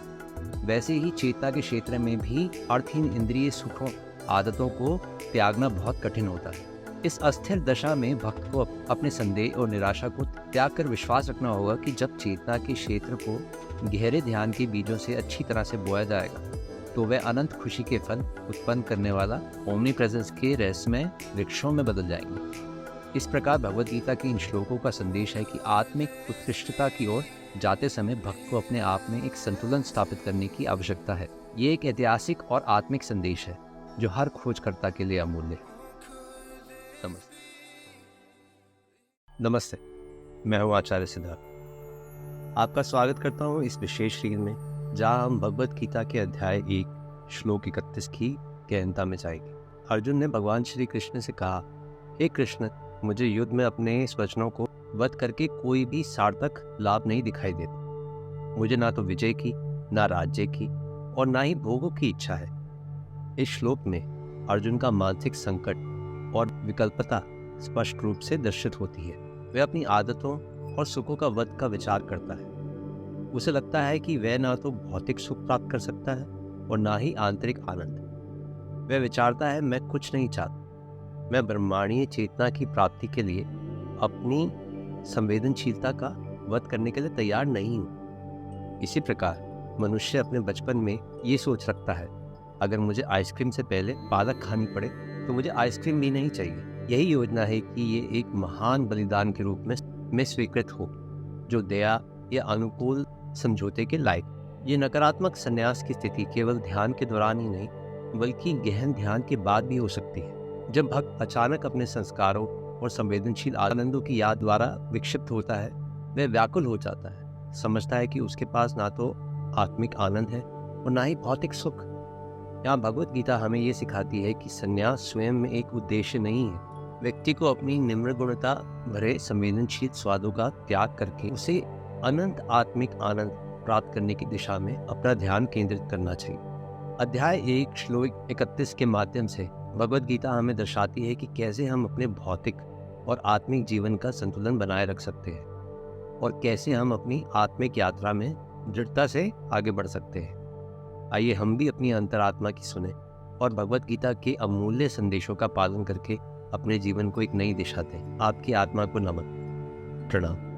वैसे ही चेतना के क्षेत्र में भी अर्थहीन इंद्रिय सुखों, आदतों को त्यागना बहुत कठिन होता है। इस अस्थिर दशा में भक्त को अपने संदेह और निराशा को त्याग कर विश्वास रखना होगा कि जब चेतना के क्षेत्र को गहरे ध्यान के बीजों से अच्छी तरह से बोया जाएगा, तो वह अनंत खुशी के फल उत्पन्न करने वाला ओमनी प्रेजेंस के रहस्यमय वृक्षों में बदल जाएंगे। इस प्रकार भगवत गीता के इन श्लोकों का संदेश है कि आत्मिक उत्कृष्टता की ओर जाते समय भक्त को अपने आप में एक संतुलन स्थापित करने की आवश्यकता है। ये एक ऐतिहासिक और आत्मिक संदेश है जो हर खोजकर्ता के लिए अमूल्य है। नमस्ते, मैं हूँ आचार्य सिद्धार्थ। आपका स्वागत करता हूँ इस विशेष रील में, जहाँ हम भगवत गीता के अध्याय 1 श्लोक 31 की गहनता में जाएंगे। अर्जुन ने भगवान श्री कृष्ण से कहा, हे कृष्ण, मुझे युद्ध में अपने स्वजनों को वध करके कोई भी सार्थक लाभ नहीं दिखाई देता। मुझे ना तो विजय की, ना राज्य की और ना ही भोगों की इच्छा है। इस श्लोक में अर्जुन का मानसिक संकट और विकल्पता स्पष्ट रूप से दर्शित होती है। वह अपनी आदतों और सुखों का वध का विचार करता है। उसे लगता है कि वह ना तो भौतिक सुख प्राप्त कर सकता है और ना ही आंतरिक आनंद। वह विचारता है, मैं कुछ नहीं चाहता, मैं ब्रह्मांडीय चेतना की प्राप्ति के लिए अपनी संवेदनशीलता का वध करने के लिए तैयार नहीं हूँ। इसी प्रकार मनुष्य अपने बचपन में ये सोच रखता है, अगर मुझे आइसक्रीम से पहले पालक खानी पड़े तो मुझे आइसक्रीम भी नहीं चाहिए। यही योजना है कि ये एक महान बलिदान के रूप में स्वीकृत हो, जो दया या अनुकूल समझौते के लायक। ये नकारात्मक संन्यास की स्थिति केवल ध्यान के दौरान ही नहीं, बल्कि गहन ध्यान के बाद भी हो सकती है। जब भक्त अचानक अपने संस्कारों और संवेदनशील आनंदों की याद द्वारा विक्षिप्त होता है, वह व्याकुल हो जाता है, समझता है कि उसके पास ना तो आत्मिक आनंद है और ना ही भौतिक सुख। यहाँ भगवत गीता हमें ये सिखाती है कि संन्यास स्वयं में एक उद्देश्य नहीं है। व्यक्ति को अपनी निम्र गुणता भरे संवेदनशील स्वादों का त्याग करके उसे अनंत आत्मिक आनंद प्राप्त करने की दिशा में अपना ध्यान केंद्रित करना चाहिए। अध्याय 1 श्लोक 31 के माध्यम से भगवत गीता हमें दर्शाती है कि कैसे हम अपने भौतिक और आत्मिक जीवन का संतुलन बनाए रख सकते हैं और कैसे हम अपनी आत्मिक यात्रा में दृढ़ता से आगे बढ़ सकते हैं। आइए हम भी अपनी अंतरात्मा की सुने और भगवत गीता के अमूल्य संदेशों का पालन करके अपने जीवन को एक नई दिशा दें। आपकी आत्मा को नमन, प्रणाम।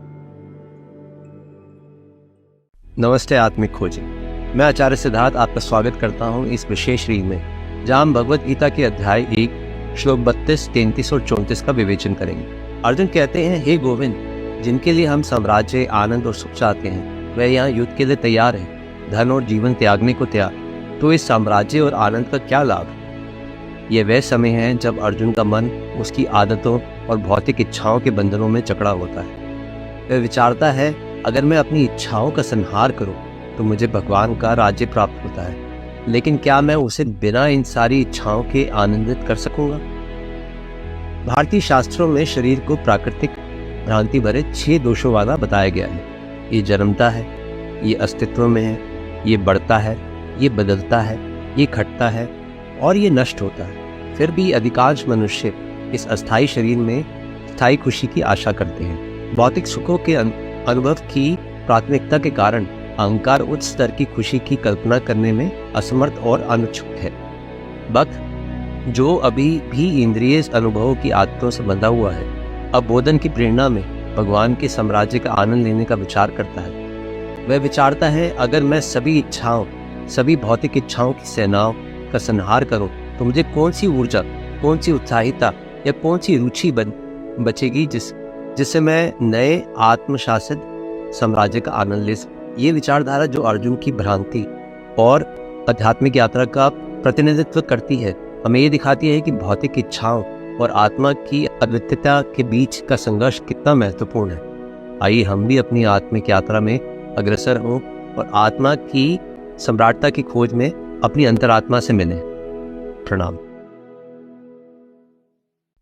नमस्ते आत्मिक खोजी, मैं आचार्य सिद्धार्थ आपका स्वागत करता हूं इस विशेष रील में, जहां हम भगवत गीता के अध्याय 1 श्लोक 32, 33 और 34 का विवेचन करेंगे। अर्जुन कहते हैं, हे गोविंद, जिनके लिए हम साम्राज्य, आनंद और सुख चाहते हैं वह यहाँ युद्ध के लिए तैयार है, धन और जीवन त्यागने को तैयार, तो इस साम्राज्य और आनंद का क्या लाभ? यह वह समय है जब अर्जुन का मन उसकी आदतों और भौतिक इच्छाओं के बंधनों में जकड़ा होता है। वह विचारता है, अगर मैं अपनी इच्छाओं का संहार करूं तो मुझे भगवान का राज्य प्राप्त होता है, लेकिन क्या मैं उसे बिना इन सारी इच्छाओं के आनंदित कर सकूंगा? भारतीय शास्त्रों में शरीर को प्राकृतिक भ्रांति भरे 6 दोषों वाला बताया गया है। ये जन्मता है, ये अस्तित्व में है, ये बढ़ता है, ये बदलता है, ये घटता है और ये नष्ट होता है। फिर भी अधिकांश मनुष्य इस अस्थायी शरीर में स्थायी खुशी की आशा करते हैं। भौतिक सुखों के अनुभव की प्राथमिकता के कारण अहंकार उच्च स्तर की खुशी की कल्पना करने में असमर्थ और अनुच्छुक है। भक्त जो अभी भी इंद्रिय अनुभवों की आदतों से बंधा हुआ है, अब बोधन की प्रेरणा में भगवान के साम्राज्य का आनंद लेने का विचार करता है। वह विचारता है, अगर मैं सभी भौतिक इच्छाओं की सेनाओं का संहार करूं तो मुझे कौन सी ऊर्जा, कौन सी उत्साहिता या कौन सी रुचि बचेगी जिससे मैं नए आत्मशासित साम्राज्य का आनंद ले सकूं। ये विचारधारा जो अर्जुन की भ्रांति और आध्यात्मिक यात्रा का प्रतिनिधित्व करती है, हमें ये दिखाती है कि भौतिक इच्छाओं और आत्मा की अद्वितीयता के बीच का संघर्ष कितना महत्वपूर्ण है। आइए हम भी अपनी आत्मिक यात्रा में अग्रसर हों और आत्मा की सम्राटता की खोज में अपनी अंतरात्मा से मिलें। प्रणाम।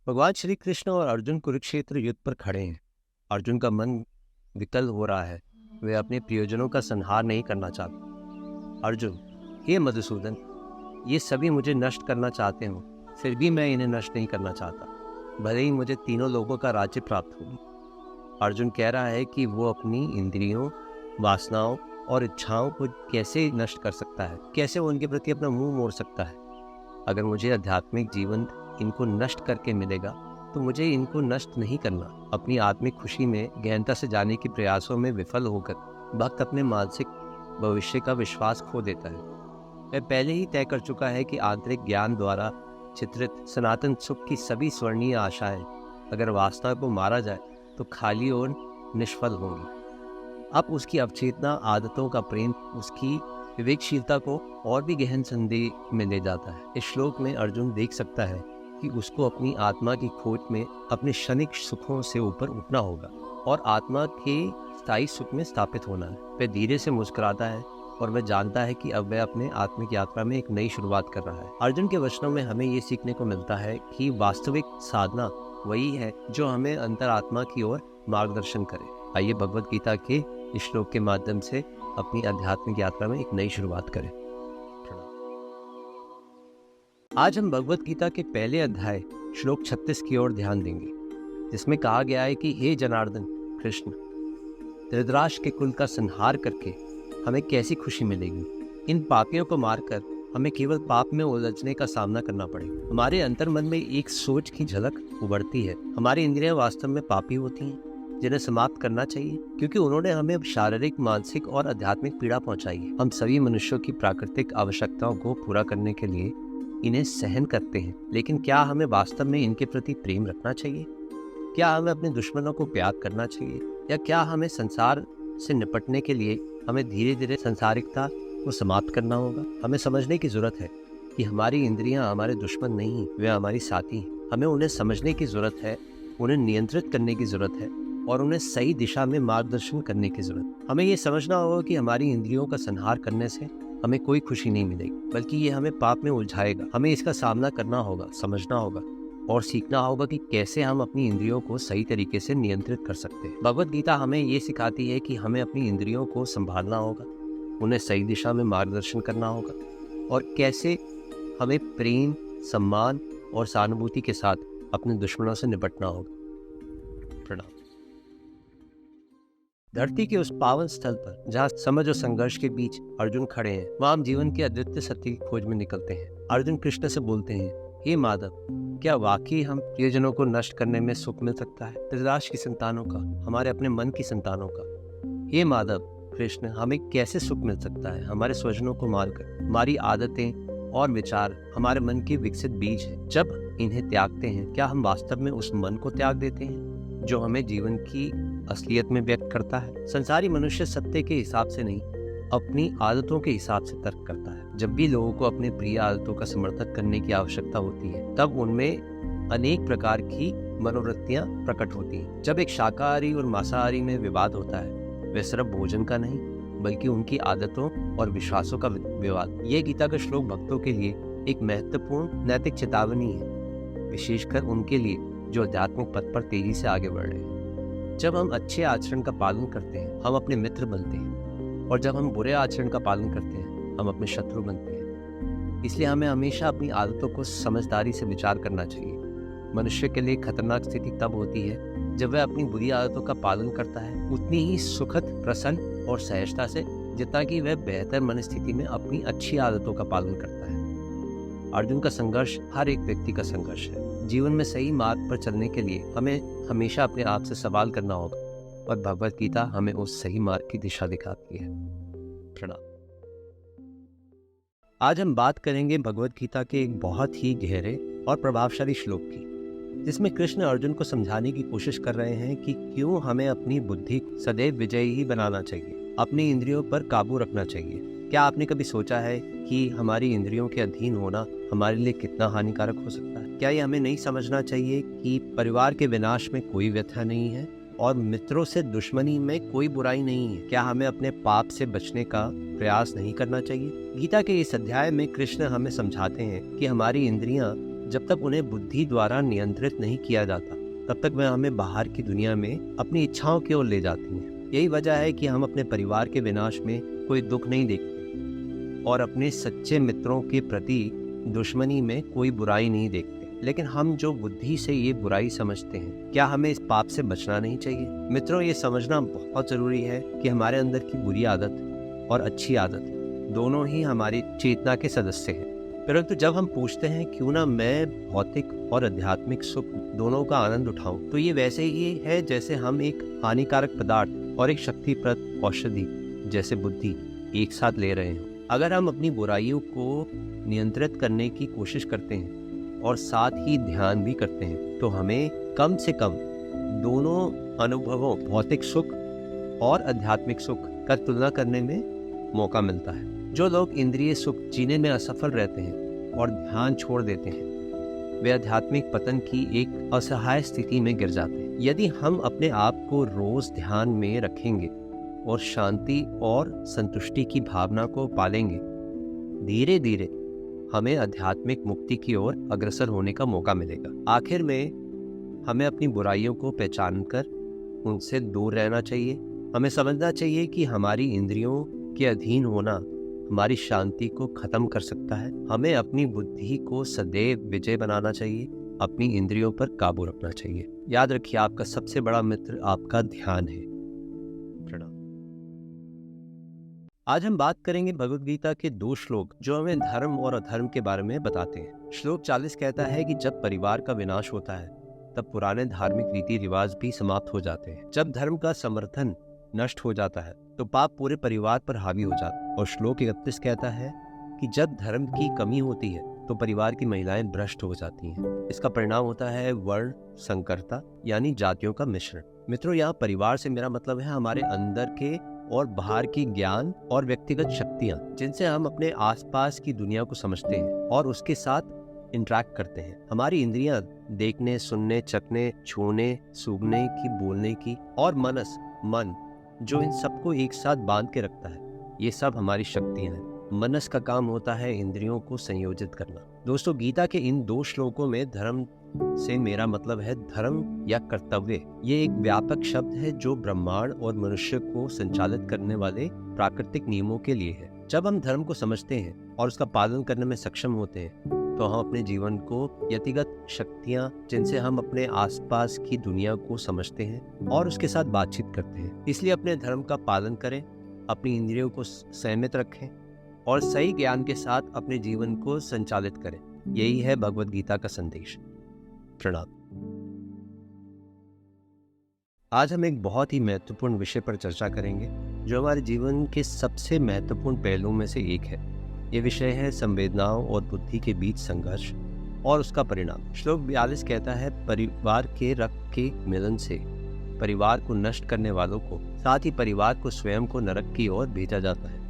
भगवान श्री कृष्ण और अर्जुन कुरुक्षेत्र युद्ध पर खड़े हैं। अर्जुन का मन विकल हो रहा है, वे अपने प्रियजनों का संहार नहीं करना चाहते। अर्जुन, हे मधुसूदन, ये सभी मुझे नष्ट करना चाहते हो, फिर भी मैं इन्हें नष्ट नहीं करना चाहता, भले ही मुझे तीनों लोगों का राज्य प्राप्त हो। अर्जुन कह रहा है कि वो अपनी इंद्रियों, वासनाओं और इच्छाओं को कैसे नष्ट कर सकता है, कैसे वो उनके प्रति अपना मुंह मोड़ सकता है। अगर मुझे आध्यात्मिक जीवन इनको नष्ट करके मिलेगा तो मुझे इनको नष्ट नहीं करना। अपनी आत्मिक खुशी में गहनता से जाने के प्रयासों में विफल होकर भक्त अपने मानसिक भविष्य का विश्वास खो देता है। वह पहले ही तय कर चुका है कि आंतरिक ज्ञान द्वारा चित्रित सनातन सुख की सभी स्वर्णीय आशाएं अगर वासना को मारा जाए तो खाली और निष्फल होंगी। अब उसकी अवचेतना, आदतों का प्रेम उसकी विवेकशीलता को और भी गहन संदेह में ले जाता है। इस श्लोक में अर्जुन देख सकता है कि उसको अपनी आत्मा की खोज में अपने क्षणिक सुखों से ऊपर उठना होगा और आत्मा के स्थायी सुख में स्थापित होना है। वह धीरे से मुस्कुराता है और वह जानता है कि अब वह अपने आत्मिक यात्रा में एक नई शुरुआत कर रहा है। अर्जुन के वचनों में हमें ये सीखने को मिलता है कि वास्तविक साधना वही है जो हमें अंतरात्मा की ओर मार्गदर्शन करे। आइए भगवत गीता के इस श्लोक के माध्यम से अपनी आध्यात्मिक यात्रा में एक नई शुरुआत करें। आज हम भगवत गीता के पहले अध्याय श्लोक 36 की ओर ध्यान देंगे, जिसमें कहा गया है कि हे जनार्दन कृष्ण, धृतराष्ट्र के कुल का संहार करके हमें कैसी खुशी मिलेगी। इन पापियों को मारकर हमें केवल पाप में उलझने का सामना करना पड़ेगा। हमारे अंतर्मन में एक सोच की झलक उभरती है। हमारी इंद्रियां वास्तव में पापी होती हैं जिन्हें समाप्त करना चाहिए, क्योंकि उन्होंने हमें शारीरिक, मानसिक और आध्यात्मिक पीड़ा पहुंचाई है। हम सभी मनुष्यों की प्राकृतिक आवश्यकताओं को पूरा करने के लिए इन्हें सहन करते हैं, लेकिन क्या हमें वास्तव में इनके प्रति प्रेम रखना चाहिए? क्या हमें अपने दुश्मनों को प्यार करना चाहिए? या क्या हमें संसार से निपटने के लिए हमें धीरे धीरे सांसारिकता को समाप्त करना होगा? हमें समझने की जरूरत है कि हमारी इंद्रियां हमारे दुश्मन नहीं, वे हमारी साथी हैं। हमें उन्हें समझने की जरूरत है, उन्हें नियंत्रित करने की जरूरत है और उन्हें सही दिशा में मार्गदर्शन करने की जरूरत। हमें ये समझना होगा कि हमारी इंद्रियों का संहार करने से हमें कोई खुशी नहीं मिलेगी, बल्कि ये हमें पाप में उलझाएगा। हमें इसका सामना करना होगा, समझना होगा और सीखना होगा कि कैसे हम अपनी इंद्रियों को सही तरीके से नियंत्रित कर सकते हैं। भगवत गीता हमें ये सिखाती है कि हमें अपनी इंद्रियों को संभालना होगा, उन्हें सही दिशा में मार्गदर्शन करना होगा और कैसे हमें प्रेम, सम्मान और सहानुभूति के साथ अपने दुश्मनों से निपटना होगा। प्रणाम। धरती के उस पावन स्थल पर जहाँ समझ और संघर्ष के बीच अर्जुन खड़े हैं, वहाँ हम जीवन के अद्वितीय सत्य की खोज में निकलते हैं। अर्जुन कृष्ण से बोलते हैं, हे माधव, क्या वाकई हम प्रियजनों को नष्ट करने में सुख मिल सकता है? धृतराष्ट्र की संतानों का, हमारे अपने मन की संतानों का। हे माधव कृष्ण, हमें कैसे सुख मिल सकता है? हमारे स्वजनों को मारकर। हमारी आदतें और विचार हमारे मन के विकसित बीज है। जब इन्हें त्यागते हैं, क्या हम वास्तव में उस मन को त्याग देते हैं जो हमें जीवन की असलियत में व्यक्त करता है? संसारी मनुष्य सत्य के हिसाब से नहीं, अपनी आदतों के हिसाब से तर्क करता है। जब भी लोगों को अपनी प्रिय आदतों का समर्थन करने की आवश्यकता होती है, तब उनमें अनेक प्रकार की मनोवृत्तियां प्रकट होती हैं। जब एक शाकाहारी और मांसाहारी में विवाद होता है, वह सिर्फ भोजन का नहीं बल्कि उनकी आदतों और विश्वासों का विवाद। यह गीता का श्लोक भक्तों के लिए एक महत्वपूर्ण नैतिक चेतावनी है, विशेषकर उनके लिए जो आध्यात्मिक पथ पर तेजी से आगे बढ़ रहे हैं। जब हम अच्छे आचरण का पालन करते हैं, हम अपने मित्र बनते हैं, और जब हम बुरे आचरण का पालन करते हैं, हम अपने शत्रु बनते हैं। इसलिए हमें हमेशा अपनी आदतों को समझदारी से विचार करना चाहिए। मनुष्य के लिए खतरनाक स्थिति तब होती है जब वह अपनी बुरी आदतों का पालन करता है उतनी ही सुखद, प्रसन्न और सहजता से जितना कि वह बेहतर मनस्थिति में अपनी अच्छी आदतों का पालन करता है। अर्जुन का संघर्ष हर एक व्यक्ति का संघर्ष है। जीवन में सही मार्ग पर चलने के लिए हमें हमेशा अपने आप से सवाल करना होगा, और भगवत गीता हमें उस सही मार्ग की दिशा दिखाती है। प्रणाम। आज हम बात करेंगे भगवत गीता के एक बहुत ही गहरे और प्रभावशाली श्लोक की, जिसमें कृष्ण अर्जुन को समझाने की कोशिश कर रहे हैं कि क्यों हमें अपनी बुद्धि सदैव विजयी ही बनाना चाहिए, अपनी इंद्रियों पर काबू रखना चाहिए। क्या आपने कभी सोचा है कि हमारी इंद्रियों के अधीन होना हमारे लिए कितना हानिकारक हो सकता है? क्या ये हमें नहीं समझना चाहिए कि परिवार के विनाश में कोई व्यथा नहीं है और मित्रों से दुश्मनी में कोई बुराई नहीं है? क्या हमें अपने पाप से बचने का प्रयास नहीं करना चाहिए? गीता के इस अध्याय में कृष्ण हमें समझाते हैं कि हमारी इंद्रियां जब तक उन्हें बुद्धि द्वारा नियंत्रित नहीं किया जाता, तब तक वह हमें बाहर की दुनिया में अपनी इच्छाओं की ओर ले जाती हैं। यही वजह है कि हम अपने परिवार के विनाश में कोई दुख नहीं देखते और अपने सच्चे मित्रों के प्रति दुश्मनी में कोई बुराई नहीं देखते। लेकिन हम जो बुद्धि से ये बुराई समझते हैं, क्या हमें इस पाप से बचना नहीं चाहिए? मित्रों, ये समझना बहुत जरूरी है कि हमारे अंदर की बुरी आदत और अच्छी आदत दोनों ही हमारी चेतना के सदस्य हैं। परंतु जब हम पूछते हैं क्यों ना मैं भौतिक और आध्यात्मिक सुख दोनों का आनंद उठाऊं, तो ये वैसे ही है जैसे हम एक हानिकारक पदार्थ और एक शक्तिप्रद औषधि जैसे बुद्धि एक साथ ले रहे हैं। अगर हम अपनी बुराइयों को नियंत्रित करने की कोशिश करते हैं और साथ ही ध्यान भी करते हैं, तो हमें कम से कम दोनों अनुभवों, भौतिक सुख और आध्यात्मिक सुख का तुलना करने में मौका मिलता है। जो लोग इंद्रिय सुख जीने में असफल रहते हैं और ध्यान छोड़ देते हैं, वे आध्यात्मिक पतन की एक असहाय स्थिति में गिर जाते हैं। यदि हम अपने आप को रोज ध्यान में रखेंगे और शांति और संतुष्टि की भावना को पालेंगे, धीरे धीरे हमें आध्यात्मिक मुक्ति की ओर अग्रसर होने का मौका मिलेगा। आखिर में हमें अपनी बुराइयों को पहचानकर उनसे दूर रहना चाहिए। हमें समझना चाहिए कि हमारी इंद्रियों के अधीन होना हमारी शांति को खत्म कर सकता है। हमें अपनी बुद्धि को सदैव विजय बनाना चाहिए, अपनी इंद्रियों पर काबू रखना चाहिए। याद रखिए, आपका सबसे बड़ा मित्र आपका ध्यान है। प्रणाम। आज हम बात करेंगे भगवद गीता के 2 श्लोक जो हमें धर्म और अधर्म के बारे में बताते हैं। श्लोक 40 कहता है कि जब परिवार का विनाश होता है, तब पुराने धार्मिक रीति रिवाज भी समाप्त हो जाते हैं। जब धर्म का समर्थन नष्ट हो जाता है, तो पाप पूरे परिवार पर हावी हो जाता है। और श्लोक 31 कहता है कि जब धर्म की कमी होती है, तो परिवार की महिलाएं भ्रष्ट हो जाती हैं। इसका परिणाम होता है वर्ण संकरता, यानी जातियों का मिश्रण। मित्रों, यहाँ परिवार से मेरा मतलब है हमारे अंदर के और बाहर की ज्ञान और व्यक्तिगत शक्तियाँ, जिनसे हम अपने आसपास की दुनिया को समझते हैं और उसके साथ इंटरेक्ट करते हैं। हमारी इंद्रियां देखने, सुनने, चखने, छूने, सूंघने की, बोलने की, और मन जो इन सबको एक साथ बांध के रखता है, ये सब हमारी शक्तियां हैं। मनस का काम होता है इंद्रियों को संयोजित करना। दोस्तों, गीता के इन 2 श्लोकों में धर्म से मेरा मतलब है धर्म या कर्तव्य। ये एक व्यापक शब्द है जो ब्रह्मांड और मनुष्य को संचालित करने वाले प्राकृतिक नियमों के लिए है। जब हम धर्म को समझते हैं और उसका पालन करने में सक्षम होते हैं, तो हम अपने जीवन को व्यक्तिगत शक्तियाँ, जिनसे हम अपने आसपास की दुनिया को समझते हैं और उसके साथ बातचीत करते हैं। इसलिए अपने धर्म का पालन करें, अपनी इंद्रियों को संयमित रखें और सही ज्ञान के साथ अपने जीवन को संचालित करें। यही है भगवद गीता का संदेश। प्रणाम। आज हम एक बहुत ही महत्वपूर्ण विषय पर चर्चा करेंगे, जो हमारे जीवन के सबसे महत्वपूर्ण पहलुओं में से एक है। ये विषय है संवेदनाओं और बुद्धि के बीच संघर्ष, और उसका परिणाम। श्लोक 42 कहता है, परिवार के रक्त के मिलन से परिवार को नष्ट करने वालों को, साथ ही परिवार को स्वयं को नरक की ओर भेजा जाता है।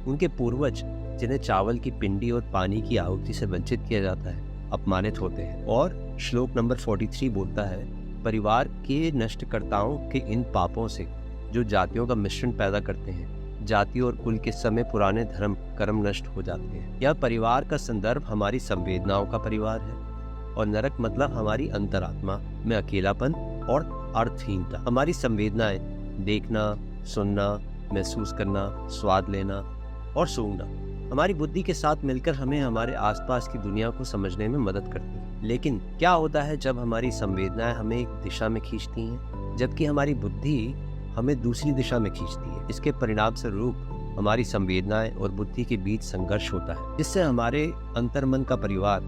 उनके पूर्वज जिन्हें चावल की पिंडी और पानी की आहुति से वंचित किया जाता है, अपमानित होते हैं। और श्लोक नंबर 43 बोलता है, परिवार के नष्टकर्ताओं के इन पापों से जो जातियों का मिश्रण पैदा करते हैं, जाति और कुल के समय पुराने धर्म कर्म नष्ट हो जाते हैं। यह परिवार का संदर्भ हमारी संवेदनाओं का परिवार है, और नरक मतलब हमारी अंतरात्मा में अकेलापन और अर्थहीनता। हमारी संवेदनाएं देखना, सुनना, महसूस करना, स्वाद लेना और सूंघना हमारी बुद्धि के साथ मिलकर हमें हमारे आसपास की दुनिया को समझने में मदद करती है। लेकिन क्या होता है जब हमारी संवेदनाएं हमें एक दिशा में खींचती हैं, जबकि हमारी बुद्धि हमें दूसरी दिशा में खींचती है? इसके परिणाम स्वरूप हमारी संवेदनाएं और बुद्धि के बीच संघर्ष होता है, जिससे हमारे अंतर्मन का परिवार,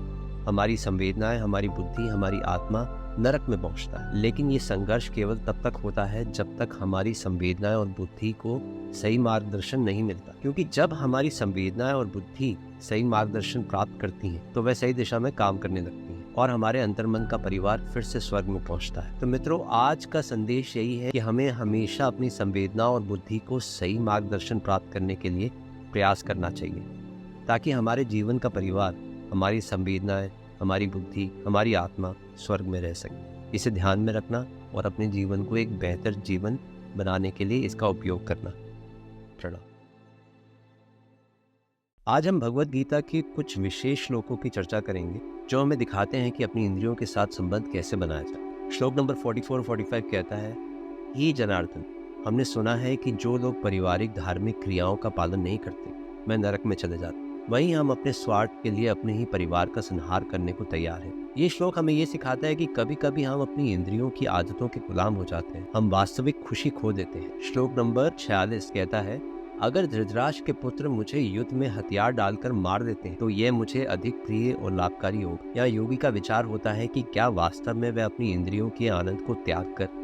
हमारी संवेदनाएं, हमारी बुद्धि, हमारी आत्मा नरक में पहुंचता है। लेकिन ये संघर्ष केवल तब तक होता है जब तक हमारी संवेदनाएं और बुद्धि को सही मार्गदर्शन नहीं मिलता, क्योंकि जब हमारी संवेदनाएं और बुद्धि सही मार्गदर्शन प्राप्त करती हैं तो वह सही दिशा में काम करने लगती हैं और हमारे अंतर्मन का परिवार फिर से स्वर्ग में पहुंचता है। तो मित्रों, आज का संदेश यही है कि हमें हमेशा अपनी संवेदना और बुद्धि को सही मार्गदर्शन प्राप्त करने के लिए प्रयास करना चाहिए, ताकि हमारे जीवन का परिवार, हमारी संवेदनाएं, हमारी बुद्धि, हमारी आत्मा स्वर्ग में रह सके। इसे ध्यान में रखना और अपने जीवन को एक बेहतर जीवन बनाने के लिए इसका उपयोग करना। प्रणाम। आज हम भगवत गीता के कुछ विशेष श्लोकों की चर्चा करेंगे जो हमें दिखाते हैं कि अपनी इंद्रियों के साथ संबंध कैसे बनाया जाए। श्लोक नंबर 44-45 कहता है, हे जनार्दन, हमने सुना है कि जो लोग पारिवारिक धार्मिक क्रियाओं का पालन नहीं करते वे नरक में चले जाते, वहीं हम अपने स्वार्थ के लिए अपने ही परिवार का संहार करने को तैयार हैं। ये श्लोक हमें ये सिखाता है कि कभी कभी हम अपनी इंद्रियों की आदतों के गुलाम हो जाते हैं, हम वास्तविक खुशी खो देते हैं। श्लोक नंबर 46 कहता है, अगर धृतराष्ट्र के पुत्र मुझे युद्ध में हथियार डालकर मार देते हैं तो यह मुझे अधिक प्रिय और लाभकारी होगा। यहाँ योगी का विचार होता है कि क्या वास्तव में वह अपनी इंद्रियों के आनंद को त्याग कर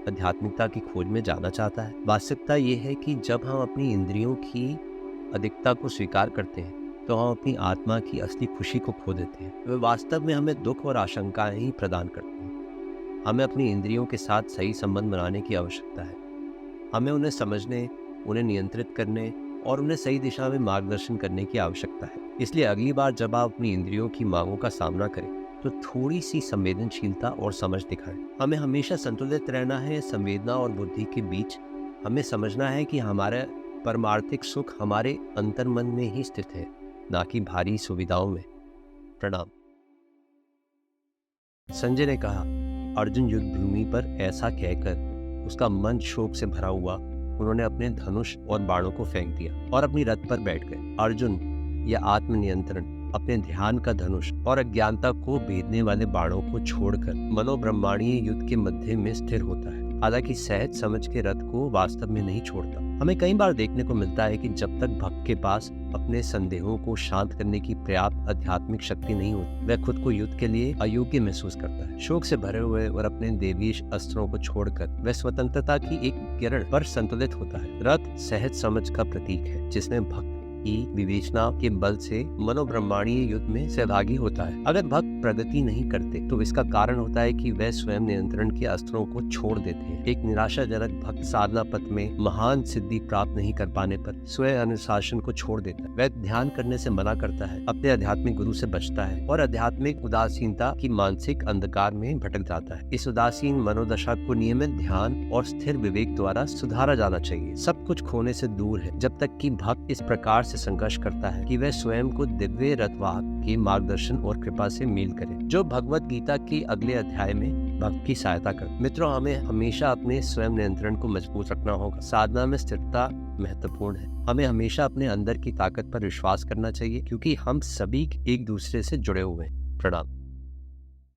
आध्यात्मिकता की खोज में जाना चाहता है। वास्तविकता यह है कि जब हम अपनी इंद्रियों की अधिकता को स्वीकार करते हैं तो हम अपनी आत्मा की असली खुशी को खो देते हैं। वे वास्तव में हमें दुख और आशंकाएं ही प्रदान करते हैं। हमें अपनी इंद्रियों के साथ सही संबंध बनाने की आवश्यकता है। हमें उन्हें समझने, उन्हें नियंत्रित करने और उन्हें सही दिशा में मार्गदर्शन करने की आवश्यकता है। इसलिए अगली बार जब आप अपनी इंद्रियों की मांगों का सामना करें तो थोड़ी सी संवेदनशीलता और समझ दिखाएं। हमें हमेशा संतुलित रहना है संवेदना और बुद्धि के बीच। हमें समझना है कि हमारा परमार्थिक सुख हमारे अंतर्मन में ही स्थित है, ना कि भारी सुविधाओं में। प्रणाम। संजय ने कहा, अर्जुन युद्ध भूमि पर ऐसा कहकर उसका मन शोक से भरा हुआ, उन्होंने अपने धनुष और बाणों को फेंक दिया और अपनी रथ पर बैठ गए। अर्जुन यह आत्मनियंत्रण, अपने ध्यान का धनुष और अज्ञानता को भेदने वाले बाणों को छोड़कर मनोब्रह्मांडीय युद्ध के मध्य में स्थिर होता है, हालांकि सहज समझ के रथ को वास्तव में नहीं छोड़ता। हमें कई बार देखने को मिलता है कि जब तक भक्त के पास अपने संदेहों को शांत करने की पर्याप्त आध्यात्मिक शक्ति नहीं होती, वह खुद को युद्ध के लिए अयोग्य महसूस करता है। शोक से भरे हुए और अपने देवीश अस्त्रों को छोड़कर वह स्वतंत्रता की एक किरण पर संतुलित होता है। रथ सहज समझ का प्रतीक है, जिसमें भक्त की विवेचना के बल से मनोब्रह्मांडीय युद्ध में सहभागी होता है। अगर भक्त प्रगति नहीं करते तो इसका कारण होता है कि वह स्वयं नियंत्रण के अस्त्रों को छोड़ देते हैं। एक निराशाजनक भक्त साधना पथ में महान सिद्धि प्राप्त नहीं कर पाने पर स्वयं अनुशासन को छोड़ देता है। वह ध्यान करने से मना करता है, अपने आध्यात्मिक गुरु से बचता है और आध्यात्मिक उदासीनता की मानसिक अंधकार में भटक जाता है। इस उदासीन मनोदशा को नियमित ध्यान और स्थिर विवेक द्वारा सुधारा जाना चाहिए। सब कुछ खोने से दूर है जब तक कि भक्त इस प्रकार से संघर्ष करता है कि वह स्वयं को दिव्य रथवाहक के मार्गदर्शन और कृपा से मेल करे, जो भगवत गीता के अगले अध्याय में भक्त की सहायता करे। मित्रों, हमें हमेशा अपने स्वयं नियंत्रण को मजबूत रखना होगा। साधना में स्थिरता महत्वपूर्ण है। हमें हमेशा अपने अंदर की ताकत पर विश्वास करना चाहिए, क्योंकि हम सभी एक दूसरे से जुड़े हुए हैं। प्रणाम।